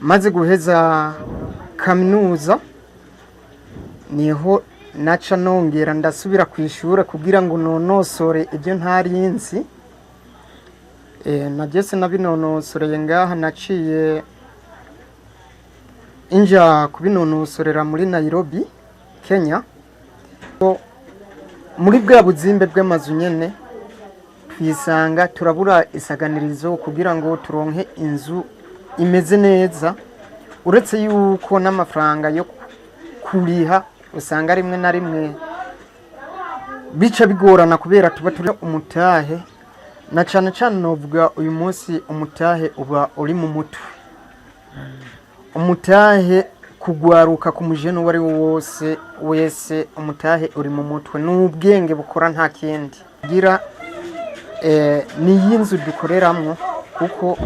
maze guheza kaminuza niho naca nongera ndasubira ku ishuri kugira ngo nonosore ibyo ntarinzi. Nageze nabinonosoreye ngaha naciye inja kubinonosorera muri Nairobi, Kenya. Muri bwa buzimbe bw'amazu nyene twisanga turabura isaganirizo kugira ngo turonke inzu imeze neza, uretse yuko n'amafaranga yo kuriha usanga rimwe na rimwe bica bigorana kubera tuba turi umutahe, na cyane cyane novuga uyu munsi umutahe uba uri mu mutwe. Umutahe kugwaruka ku mujene wari wese umutahe uri mu mutwe, n'ubwenge bukora nta kindi gira. Ni y'inzu dukoreramwo kuko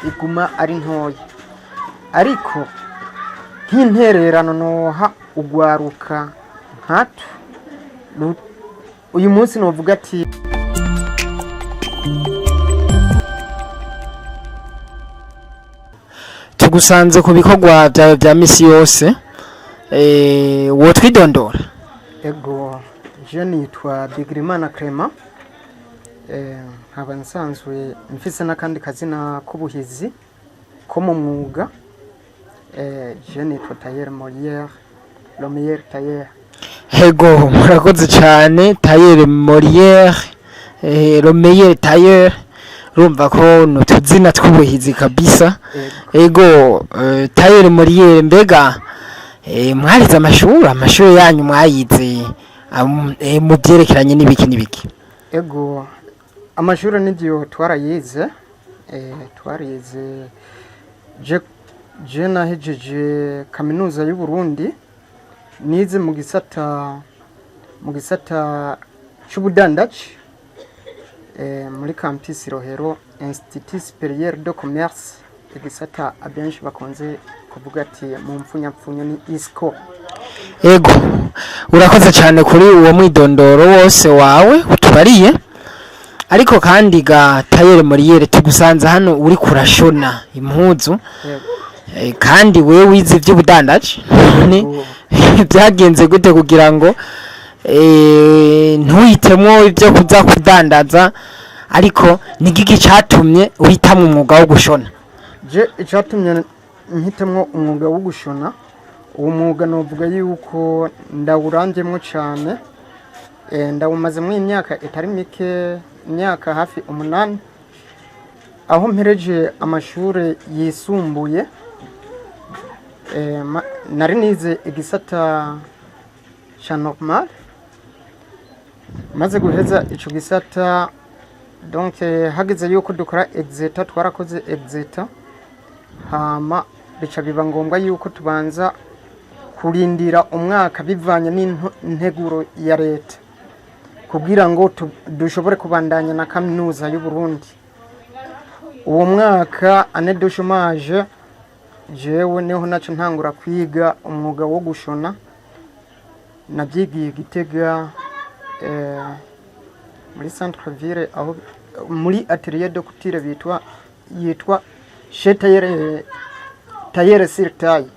iguma ari ntoya, ariko nk'intererano noha ugwaruka nkatu uyu munsi novuga ati tugusanze ku bikorwa byawe bya misi yose, wo twidondora? Ego, je nitwa Bigirimana Clement, nkaba nsanzwe mfise n'akandi kazina k'ubuhizi ko mu mwuga. Je nitwa Tailleur Molière, le meilleur tailleur. Ego, murakoze cyane. Tailleur Molière, le meilleur tailleur. Urumva ko nutuzina tw'ubuhizi kabisa. Ego, Tailleur Molière, mbega mwarize amashuri yanyu mwayize mu byerekeranye n'ibiki? Ego, amashuri n'igihe twarayize, je nahejeje kaminuza y'u Burundi, nize mu gisata cy'ubudandaji muri campus Rohero, Institut Supérieur de Commerce, igisata abenshi bakunze kuvuga ati mu mpfunyapfunyo ni ISCO. Ego, urakoze cyane kuri uwo mwidondoro wose wawe utubariye. Ariko kandi ga Tailleur Molière, tugusanze hano uri kurashona impuzu, kandi wewe wize iby'ubudandaji. Byagenze gute kugira ngo ntuhitemwo ibyo kuza kudandaza, ariko nigiki cyatumye uhitamo umwuga wo gushona? Je icyatumye nhitemwo umwuga wo gushona, uwo mwuga novuga yuko ndawuranjemwo cyane, ndawumazemo imyaka itari mike, imyaka hafi 8, aho mpereje amashuri yisumbuye. Nari nize igisata cha normal, maze guheza ico gisata donc hageze yuko dukora exeta, twarakoze exeta, hama bica biba ngombwa yuko tubanza kurindira umwaka bivanye n'integuro ya leta kugira ngo dushobore kubandanya na kaminuza y'u Burundi. Uwo mwaka année de chômage, jewe niho naco ntangura kwiga umwuga wo gushona. Nabyigiye Gitega muri centre ville, aho muri atelier de couture yitwa chez Tailleur sur taille.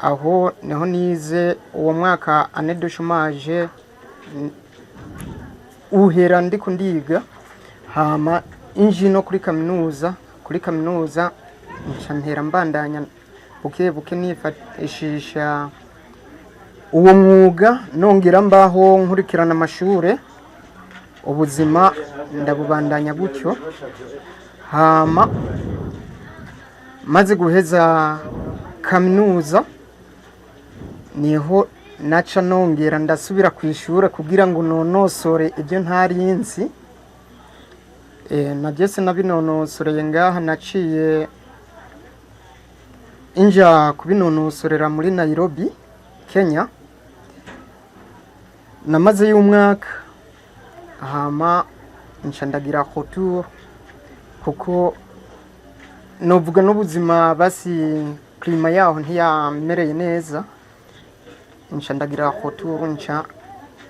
Aho niho nize uwo mwaka année de chômage uhera ndiko ndiga, hama injino kuri kaminuza ntera mbandanya buke nifashisha uwo mwuga, nongera mbaho nkurikirana amashure, ubuzima ndabubandanya gutyo. Hama maze guheza kaminuza niho naca nongera ndasubira ku ishuri kugira ngo nonosore ibyo ntarinzi. Nageze nabinonosoreye ngaha naciye inja kubinonosorera muri Nairobi, Kenya. Namaze y'umwaka, hama nshandagira retour kuko novuga n'ubuzima basi klima yaho ntiyamereye neza. Nshandagira retour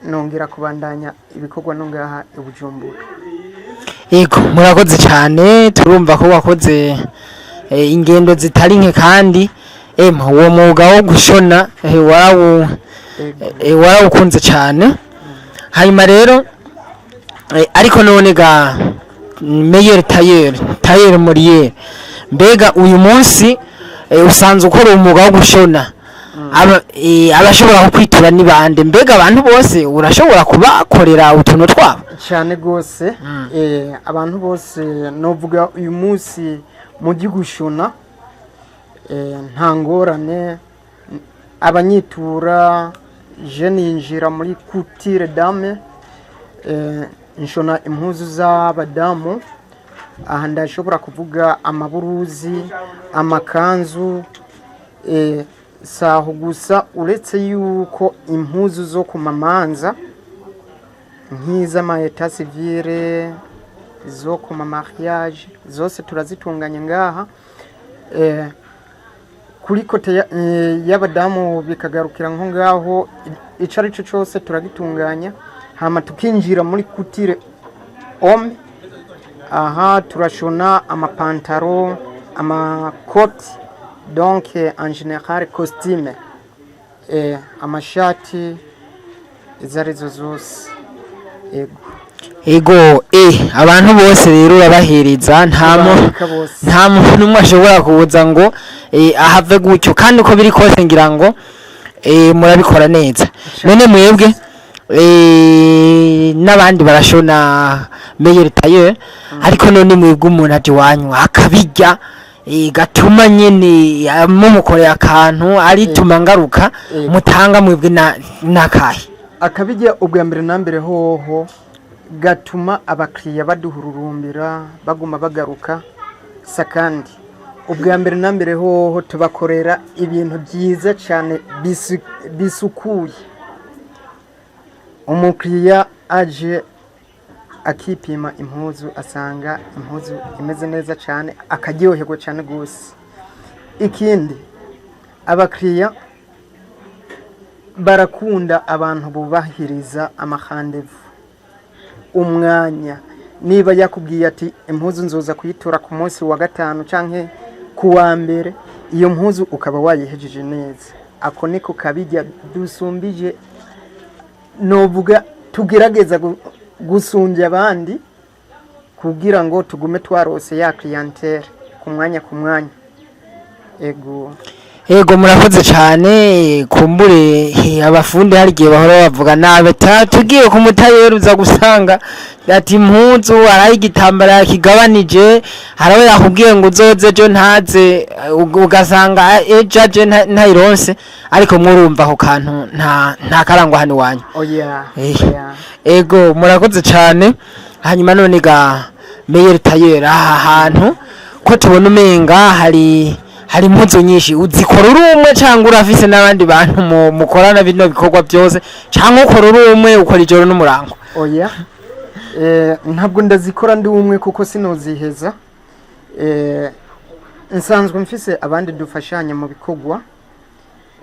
nongera kubandanya ibikorwa nongaha i Bujumbura. Yego, murakoze cyane. Turumva ko wakoze ingendo zitari nke kandi uwo mwuga wo gushona warawukunze cyane. Hanyuma rero ariko none ga Meilleur Tailleur Morier, mbega uyu munsi usanzwe ukora umwuga wo gushona, abashobora kukwitura ni bande? Mbega abantu bose urashobora kubakorera utuntu twabo? cyane rwose. Abantu bose novuga uyu munsi mu gushona nta ngorane. Abanyitura je ninjira muri Couture Dame, nshona impuzu z'abadamu. Aha ndashobora kuvuga amaburuzi, amakanzu, saho gusa, uretse yuko impuzu zo ku mamanza nk'iz'ama etat civile, zo ku mariage zose turazitunganya ngaha. Kuri kote y'abadamu bikagarukira nko ngaho, icari cyo cyose turagitunganya, hama tukinjira muri Couture Homme. Aha turashona amapantaro, amakoti, donc en général costume, amashati izarizo zose. Ego abantu bose rero urabahereza, nta muntu n'umwe ashobora kubuza ngo ahave gutyo, kandi uko biri kose ngira ngo murabikora neza. None mwebwe n'abandi barashona Meilleur Tailleur, ariko none mwebwe umuntu aje wanywa akabijya gatuma nyene mumukorera akantu arituma ngaruka, mutanga mwebwe nakahe? Akabijya ubwa mbere na mbere hoho gatuma abakiriya baduhururumbira baguma bagaruka. Sakandi ubwa mbere na mbere hoho tubakorera ibintu byiza cyane bisukuye. Umukiriya aje akipima impuzu asanga impuzu imeze neza cyane, akaryoherwa cyane gose. Ikindi, abakiriya barakunda abantu bubahiriza amahandevu, umwanya. Niba yakubwiye ati impuzu nzoza kuyitora ku munsi wa gatanu canke ku wa mbere, iyo mpuzu ukaba wayihejeje neza. Ako niko kabijya dusumbije, novuga tugerageza gusumbya abandi kugira ngo tugume twarose ya clientele ku mwanya. Ego murakoze cyane. Kumbure abafundi hari gihe bahora bavuga nabe tugiye ku mutayeri uza gusanga ati impuzu arayi igitambara kigabanije, harawe yakubwiye ngo uzoze jo ntaze, ugasanga ejaje ntayironse, ariko mwurumva aho kantu nta karangwa hano wanyu. Ego murakoze cyane. Hanyuma none ga Meilleur Tailleur, aha hantu ko tubona umenga hari impuzu nyinshi, uzikora uri umwe cyangwa urafise n'abandi bantu mukorana bino bikorwa byose, cyangwa ukora uri umwe ukora ijoro n'umurango? Ntabwo ndazikora ndi umwe kuko sinoziheza. Nsanzwe mfise abandi dufashanya mu bikorwa.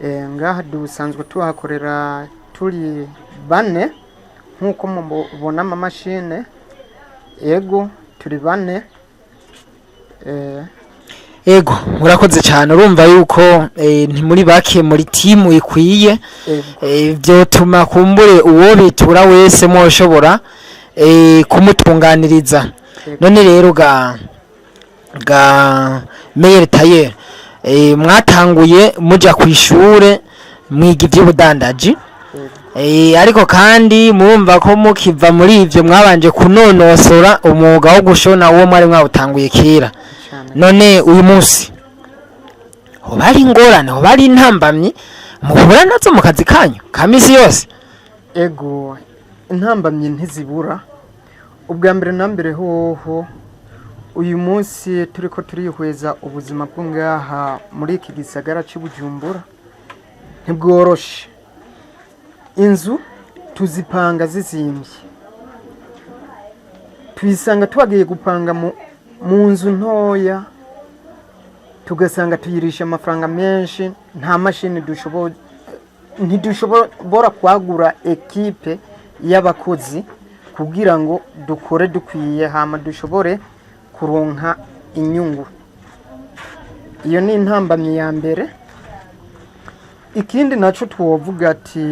Ngaha dusanzwe tuhakorera turi bane nkuko mubona amamashine. Ego turi bane. Ego murakoze cyane. Urumva yuko ntimuri bake muri timu ikwiye, byotuma kumbure uwo bitura wese mwoshobora kumutunganiriza. None rero ga Meilleur Tailleur, mwatanguye muja ku ishure mwiga iby'ubudandaji, ariko kandi murumva ko mukiva muri ivyo mwabanje kunonosora umwuga wo gushona uwo mwari mwawutanguye kera. None uyu munsi hobari ingorane, hobari intambamyi muhura nazo mu kazi kanyu ka misi yose? Ego intambamyi ntizibura. Ubwa mbere na mbere hoho uyu munsi turiko turihweza ubuzima bwo ngaha muri iki gisagara cy'Ubujumbura ntibworoshe. Inzu tuzipanga zizimbye, twisanga twagiye gupanga mu nzu ntoya, tugasanga tuyirisha amafaranga menshi. Nta mashini ntidushobora kwagura ekipe y'abakozi kugira ngo dukore dukwiye hama dushobore kuronka inyungu. iyo ni intambamyi ya mbere. Ikindi naco twovuga ati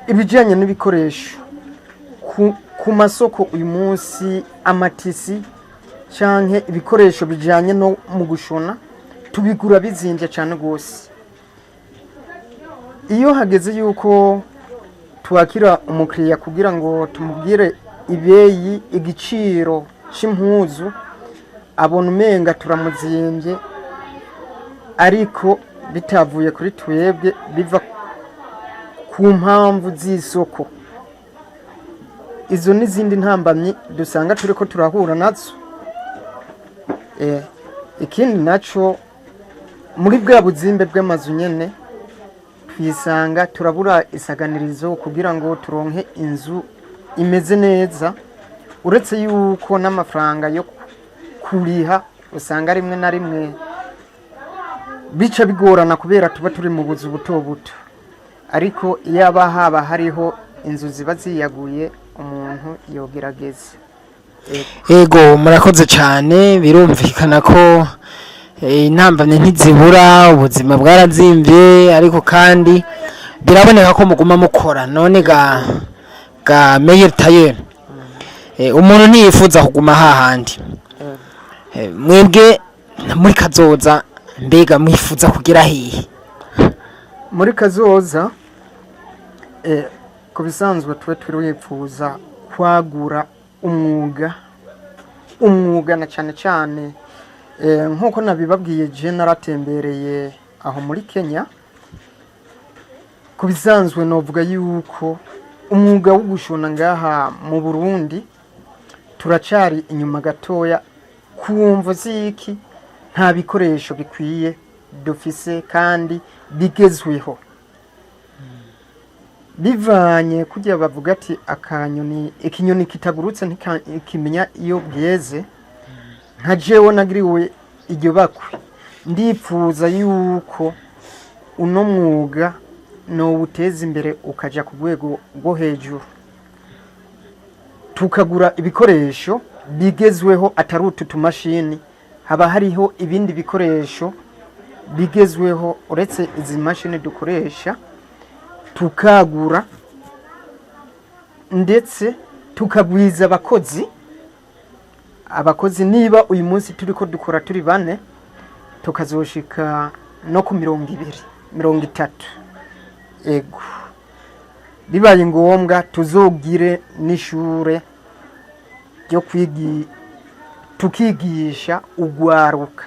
ibijyanye n'ibikoresho ku masoko uyu munsi, amatisi canke ibikoresho bijyanye no mu gushona tubigura bizinze cyane rwose. Iyo hageze yuko twakira umukiriya kugira ngo tumubwire ibeyi igiciro c'impuzu, abona umenga turamuzimbye, ariko bitavuye kuri twebwe, biva ku mpamvu z'isoko. Izo n'izindi ntambamyi dusanga turiko turahura nazo. Ikindi naco muri bwa buzimbe bw'amazu nyene twisanga turabura isaganirizo kugira ngo turonke inzu imeze neza, uretse yuko n'amafaranga yo kuriha usanga rimwe na rimwe bica bigorana kubera tuba turi mu buzu buto buto. Ariko iyo haba hariho inzu ziba ziyaguye, umuntu yogerageza. Ego murakoze cyane, birumvikana ko intambamye ntizibura, ubuzima bwarazimvye, ariko kandi biraboneka ko muguma mukora. None ga Meyer Tailleur, umuntu ntiyifuza kuguma hahandi. Mwebwe muri kazoza mbega mwifuza kugira hehe? Muri kazoza ku bisanzwe tuwe twifuza kwagura umwuga na cyane cyane nk'uko nabibabwiye, je naratembereye aho muri Kenya. Ku bisanzwe novuga yuko umwuga wo gushona ngaha mu Burundi turacari inyuma gatoya, kumva ziki nta bikoresho bikwiye dufise kandi bigezweho. Bivanye kugira bavuga ati ikinyoni kitagurutse ntikimenya iyo bweze. Nka jewe nagiriwe iryo bakwe, ndifuza yuko uno mwuga nowuteza imbere ukaja ku rwego rwo hejuru, tukagura ibikoresho bigezweho, atari utu tumashini. Haba hariho ibindi bikoresho bigezweho uretse izi mashini dukoresha, tukagura ndetse tukagwiza abakozi. Niba uyu munsi turiko dukora turi 4, tukazoshika no ku 20-30. Ego bibaye ngombwa tuzogire n'ishure ryo tukigisha ugwaruka.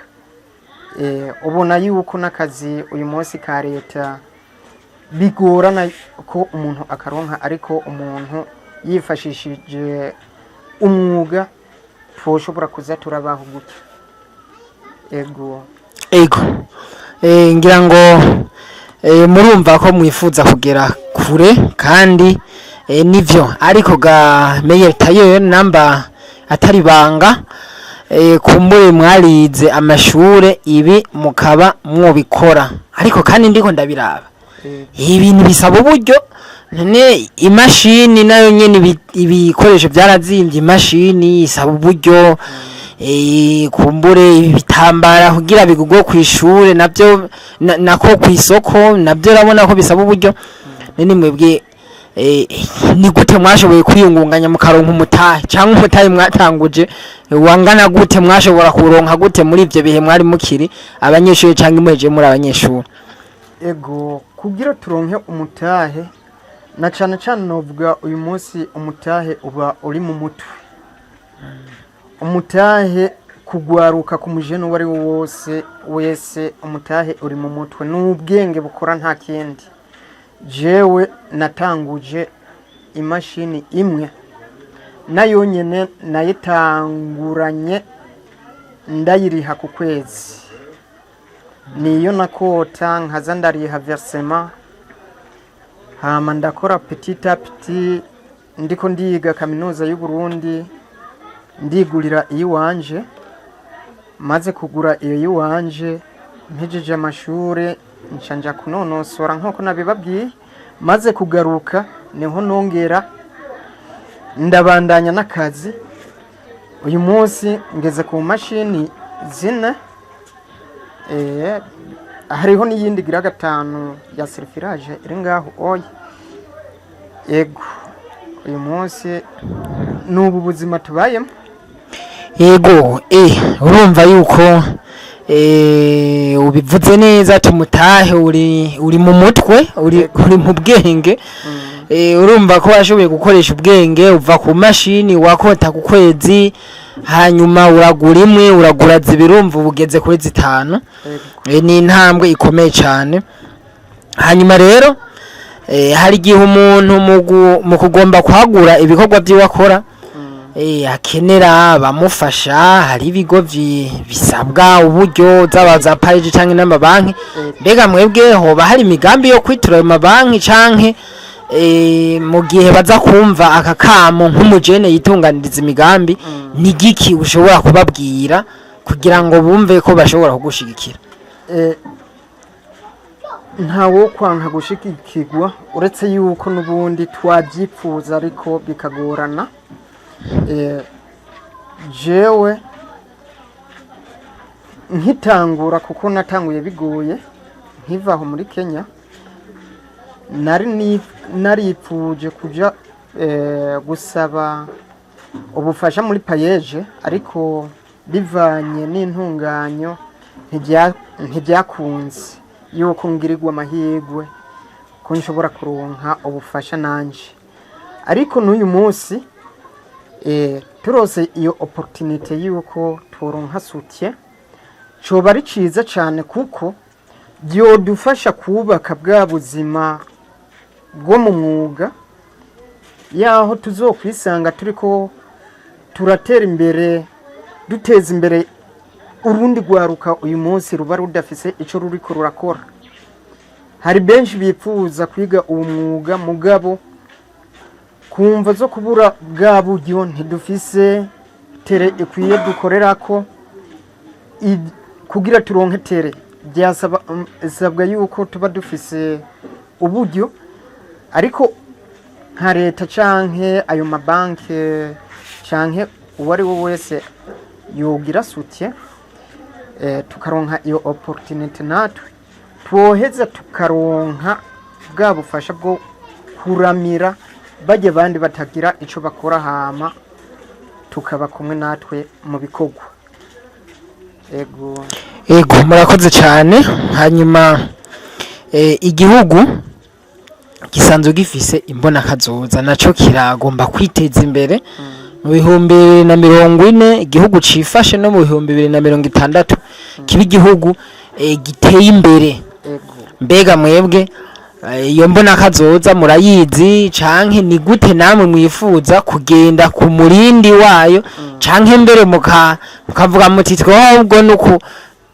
Ubona yuko n'akazi uyu munsi ka leta bigorana ko umuntu akaronka, ariko umuntu yifashishije umwuga twoshobora kuza turabaho gutya. Ego ngira ngo murumva ko mwifuza kugera kure, kandi nivyo. Ariko ga Meyer Tailleur, namba atari banga, kumbure mwarize amashure ibi mukaba mwobikora, ariko kandi ndiko ndabiraba ibintu bisaba uburyo. None imashini nayo nyene ibikoresho byarazimvye, imashini isaba uburyo. Kumbure ibitambara kugira bigugwe kw'ishure nabyo nako kw'isoko nabyo urabona ko bisaba uburyo. None mwebwe ni gute mwashoboye kwiyungunganya mukaronka umutahe, cyangwa umutahe mwatanguje wangana gute? Mwashobora kuronka gute muri ivyo bihe mwari mukiri abanyeshuri cyangwa imweje muri abanyeshuri? Ego kugira turonke umutahe, na cyane cyane novuga uyu munsi umutahe uba uri mu mutwe. Umutahe kugwaruka ku mujene wari wese umutahe uri mu mutwe, n'ubwenge bukora nta kindi. Jewe natanguje imashini imwe, nayo nyene nayitanguranye ndayiriha ku kwezi. Niyo nakota nkaza ndariha versement, hama ndakora petit à petit. Ndiko ndiga kaminuza y'u Burundi, ndigurira iwanje. Maze kugura iyo iwanje, mpejeje amashure nshanja kunonosora nk'uko nabibabwiye. Maze kugaruka niho nongera ndabandanya n'akazi. Uyu munsi ngeze ku mashini 4. hariho n'iyindi gira gatanu ya serifiraje iri ngaho oya. Yego uyu munsi n'ubu buzima tubayemo. Yego urumva yuko ubivuze neza tumutahe uri mu mutwe uri mu bwenge. Urumva ko washoboye gukoresha ubwenge uva ku mashini wakota ku kwezi hanyuma uragura imwe uragura zibiri urumva ubugeze kuri zitanu. Ni intambwe ikomeye cyane. Hanyuma rero hari igihe umuntu mu kugomba kwagura ibikorwa byiwe akora akenera bamufasha. Hari ibigo bisabwa uburyo zaba za paji cyangwa n'amabanki. Mbega mwebwe hoba hari imigambi yo kwitura ayo mabanki canke mu gihe baza kumva aka kamo nk'umujene yitunganiriza imigambi ni giki ushobora kubabwira kugira ngo bumve ko bashobora kugushigikira? Ntawo kwanka gushigikirwa uretse yuko n'ubundi twabyipfuza ariko bikagorana. Jewe nkitangura kuko natanguye bigoye nkivaho muri Kenya naripfuje kuja gusaba ubufasha muri payeje ariko bivanye n'intunganyo ntibyakunze yuko ngirirwa amahirwe ko nshobora kuronka ubufasha nanje. Ariko n'uyu munsi turose iyo opportunity yuko turonka soutien coba ari ciza cyane kuko byodufasha kubaka bwa buzima bwo mu mwuga yaho tuzokwisanga turiko turatera imbere duteza imbere urundi rwaruka uyu munsi ruba rudafise ico ruriko rurakora. Hari benshi bipfuza kwiga uwo mwuga mugabo kumva zo kubura bwa buryo ntidufise tere ikwiye dukorerako kugira turonke tere byasabwa yuko tuba dufise uburyo. Ariko nka leta canke ayo mabanke canke uwari we wese yogira soutien tukaronka iyo opportunity natwe twoheza tukaronka bwa bufasha bwo kuramira bajye bandi batagira ico bakora hama tukaba kumwe natwe mu bikorwa. Ego murakoze cyane. Hanyuma igihugu gisanzwe gifise imbona kazoza naco kiragomba kwiteza imbere mu 2040 igihugu cifashe no mu 2060 kiba igihugu giteye imbere. Mbega mwebwe iyo mbona kazoza murayizi canke ni gute namwe mwifuza kugenda ku murindi wayo canke mbere mukavuga muti twahubwo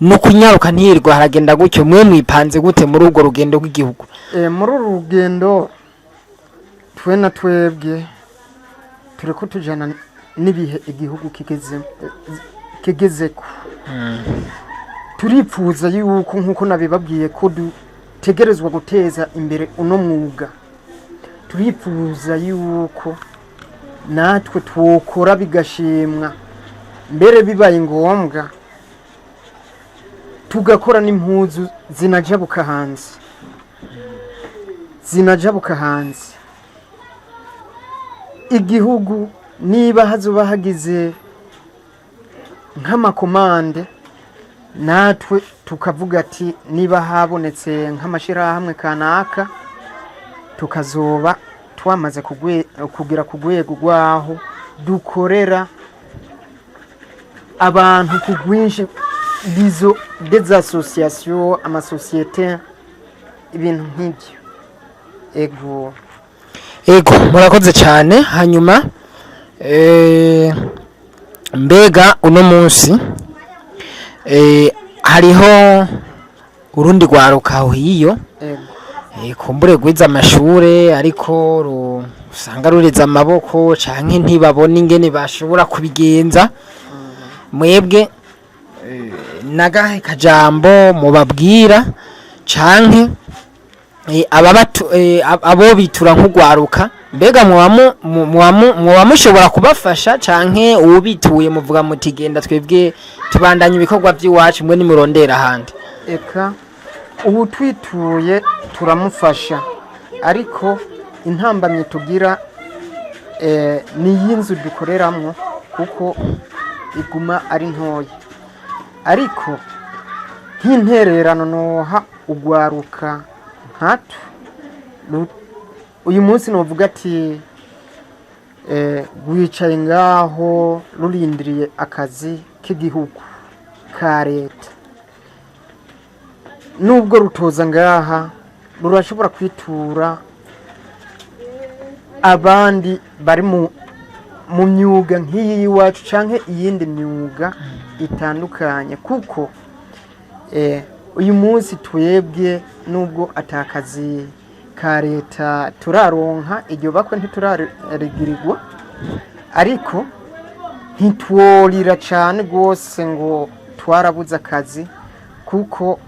nukunyaruka ntirwa haragenda gutyo mwe mwipanze gute muri urwo rugendo rw'igihugu? Muri uru rugendo twe na twebwe turiko tujana n'ibihe igihugu kigezeko. Turipfuza yuko nkuko nabibabwiye ko dutegerezwa guteza imbere uno mwuga. Turipfuza yuko natwe twokora bigashimwa mbere bibaye ngombwa tugakora n'impuzu zinajabuka hanze. Igihugu niba hazoba hagize nk'amakomande natwe tukavuga ati niba habonetse nk'amashirahamwe kanaka tukazoba twamaze kugira ku rwego rwaho dukorera abantu kugwinje bizo des associations amasosiyete ibintu nk'ibyo. Ego murakoze cyane. Hanyuma mbega uno munsi hariho urundi rwaruka hiyo kumbure gwiza amashure ariko usanga rureza amaboko canke ntibabona ingene bashobora kubigenza. Mwebwe nagahe kajambo mubabwira canke abo bitura nk'ugwaruka mbega muba mushobora kubafasha canke ubituye muvuga muti genda twebwe tubandanye ibikorwa by'iwacu mwe nimurondera ahandi? eka ubu twituye turamufasha ariko intambamyi tugira ni y'inzu dukoreramo kuko iguma ari ntoya ariko nk'intererano noha ugwaruka nkatu uyu munsi novuga ati rwicaye ngaho rurindiriye akazi k'igihugu ka leta nubwo rutoza ngaha rurashobora kwitura abandi bari mu myuga nk'iyi y'iwacu cyangwa iyindi myuga itandukanye kuko uyu munsi twebwe nubwo atakazi ka leta turaronka iryo bakwe ntituraregirirwa ariko ntitworira cyane rwose ngo twarabuze akazi kuko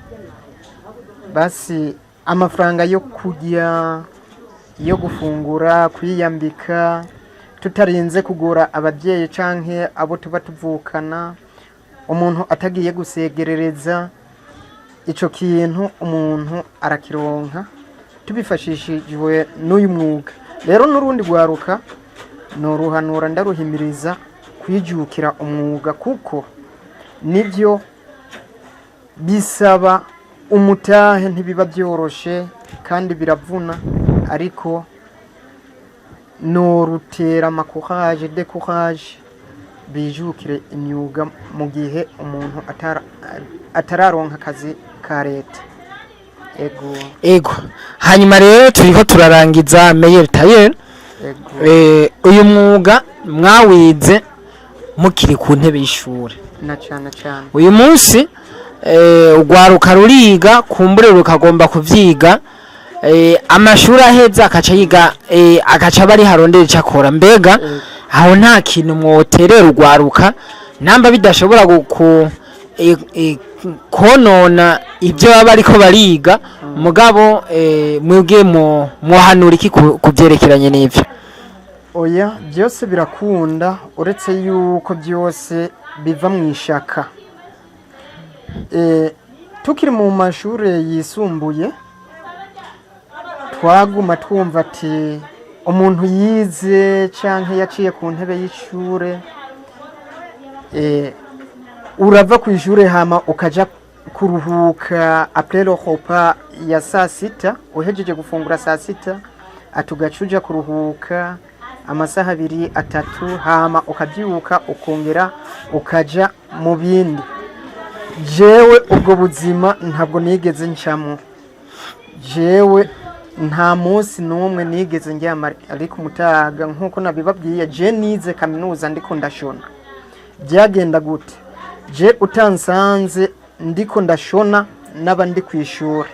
basi amafaranga yo kurya yo gufungura kwiyambika tutarinze kugura ababyeyi canke abo tuba tuvukana umuntu atagiye gusegerereza ico kintu umuntu arakironka tubifashishijwe n'uyu mwuga rero n'urundi rwaruka noruhanura ndaruhimiriza kwijukira umwuga kuko nibyo bisaba umutahe ntibiba byoroshe kandi biravuna ariko norutera amakuhaje dekuraje bijukire imyuga mu gihe umuntu atararonka akazi ka leta ego hanyuma rero turiko turarangiza Meyer Tayer uyu mwuga mwawize mukiri ku ntebe y'ishure na cyane uyu munsi ugwaruka ruriga kumbure rukagomba kuvyiga amashuri aheza akaca yiga akaca bari harondera icakora mbega aho nta kintu mwoterera ugwaruka namba bidashobora konona ibyo baba ariko bariga mugabo mwebwe muhanura iki kubyerekeranye n'ibyo oya byose birakunda uretse yuko byose biva mu ishaka tukiri mu mashuri yisumbuye twaguma twumva ati umuntu yize cyangwa yaciye ku ntebe y'ishure urava ku ishure hama ukaja kuruhuka après le repas ya saa sita uhejeje gufungura saa sita atugacuja kuruhuka amasaha 2-3 hama ukabyuka ukongera ukaja mu bindi jewe ubwo buzima ntabwo nigeze ncamo jewe nta munsi n'umwe nigeze njyama ariko mutaga nkuko nabibabwiye je nize kaminuza ndiko ndashona byagenda gute je utansanze ndiko ndashona naba ndi kwishura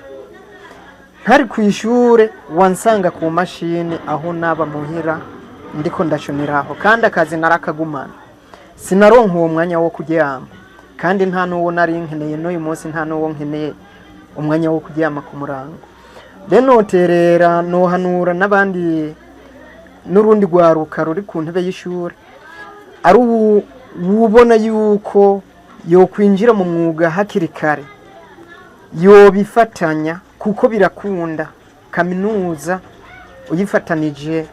ntari kwishura wansanga ku mashini aho naba muhira ndiko ndashoniraho kandi akazi narakagumana sinaronka uwo mwanya wo kuryama kandi nta nuwo nari nkeneye n'uyu munsi nta nuwo nkeneye umwanya wo kuryama ku murango beno terera no hanura nabandi n'urundi rwaruka ruri ku ntebe y'ishuri ari ubona yuko yo kwinjira mu mwuga hakiri kare yo bifatanya kuko birakunda kaminuza uyifatanije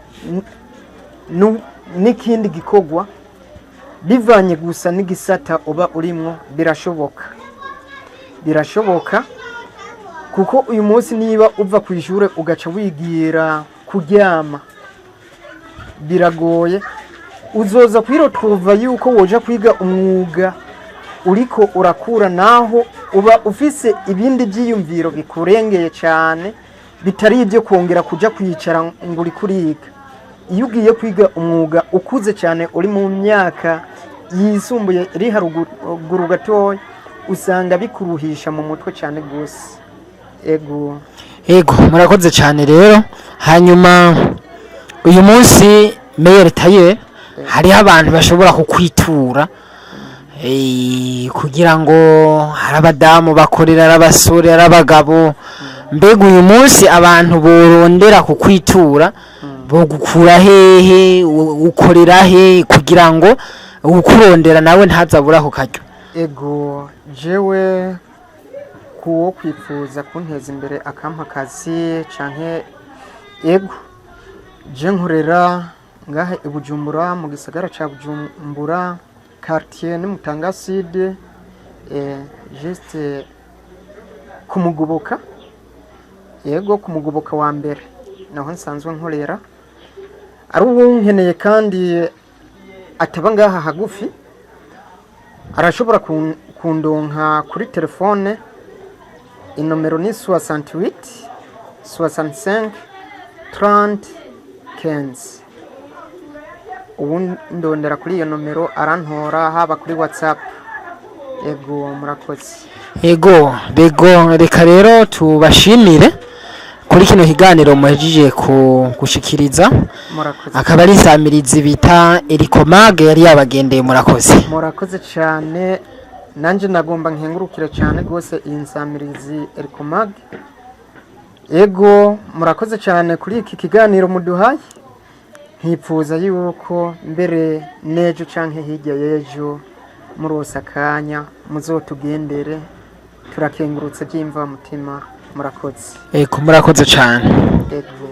n'ikindi gikogwa bivanye gusa n'igisata uba urimo birashoboka kuko uyu munsi niba uva ku ishure ugaca wigira kuryama biragoye uzoza kwirotwuva yuko woja kwiga umwuga uriko urakura naho uba ufise ibindi byiyumviro bikurengeye cyane bitari ibyo kongera kuja kwicara ngo uri kuriga iyo ugiye kwiga umwuga ukuze cyane uri mu myaka yisumbuye iri haruguru gatoya usanga bikuruhisha mu mutwe cyane gose ego murakoze cyane rero hanyuma uyu munsi Meyer Tayer hari abantu bashobora kukwitura kugira ngo hari abadamu bakorera arabasore arabagabo mbega uyu munsi abantu borondera kukwitura bo gukura hehe ukorera he kugira ngo ukurondera nawe ntazabura ku karyo ego jewe kuwo kwifuza kunteza imbere akampa akazi canke ego je nkorera ngaha i Bujumbura mu gisagara ca Bujumbura quartier ni Mutanga Sud juste kumugoboka yego kumugoboka wa mbere naho nsanzwe nkorera ari nkeneye kandi ataba ngaha hagufi arashobora kundonka kuri telefone inomero ni 68 65 30 15 ubu ndondera kuri iyo nomero arantora haba kuri WhatsApp. Ego murakoze. Ego reka rero tubashimire kuri kino kiganiro muhejeje gushikiriza. Murakoze. Akaba ari insamirizi bita Ericomag yari yabagendeye. Murakoze cyane, nanje nagomba nkengurukira cyane gose iyi nsamirizi Ericomag. Ego murakoze cyane kuri iki kiganiro muduhaye, nkipfuza yuko mbere nejo canke hirya yejo murose akanya muzotugendere turakengurutse byimva mutima. Murakoze. Ego murakoze cyane. Ego.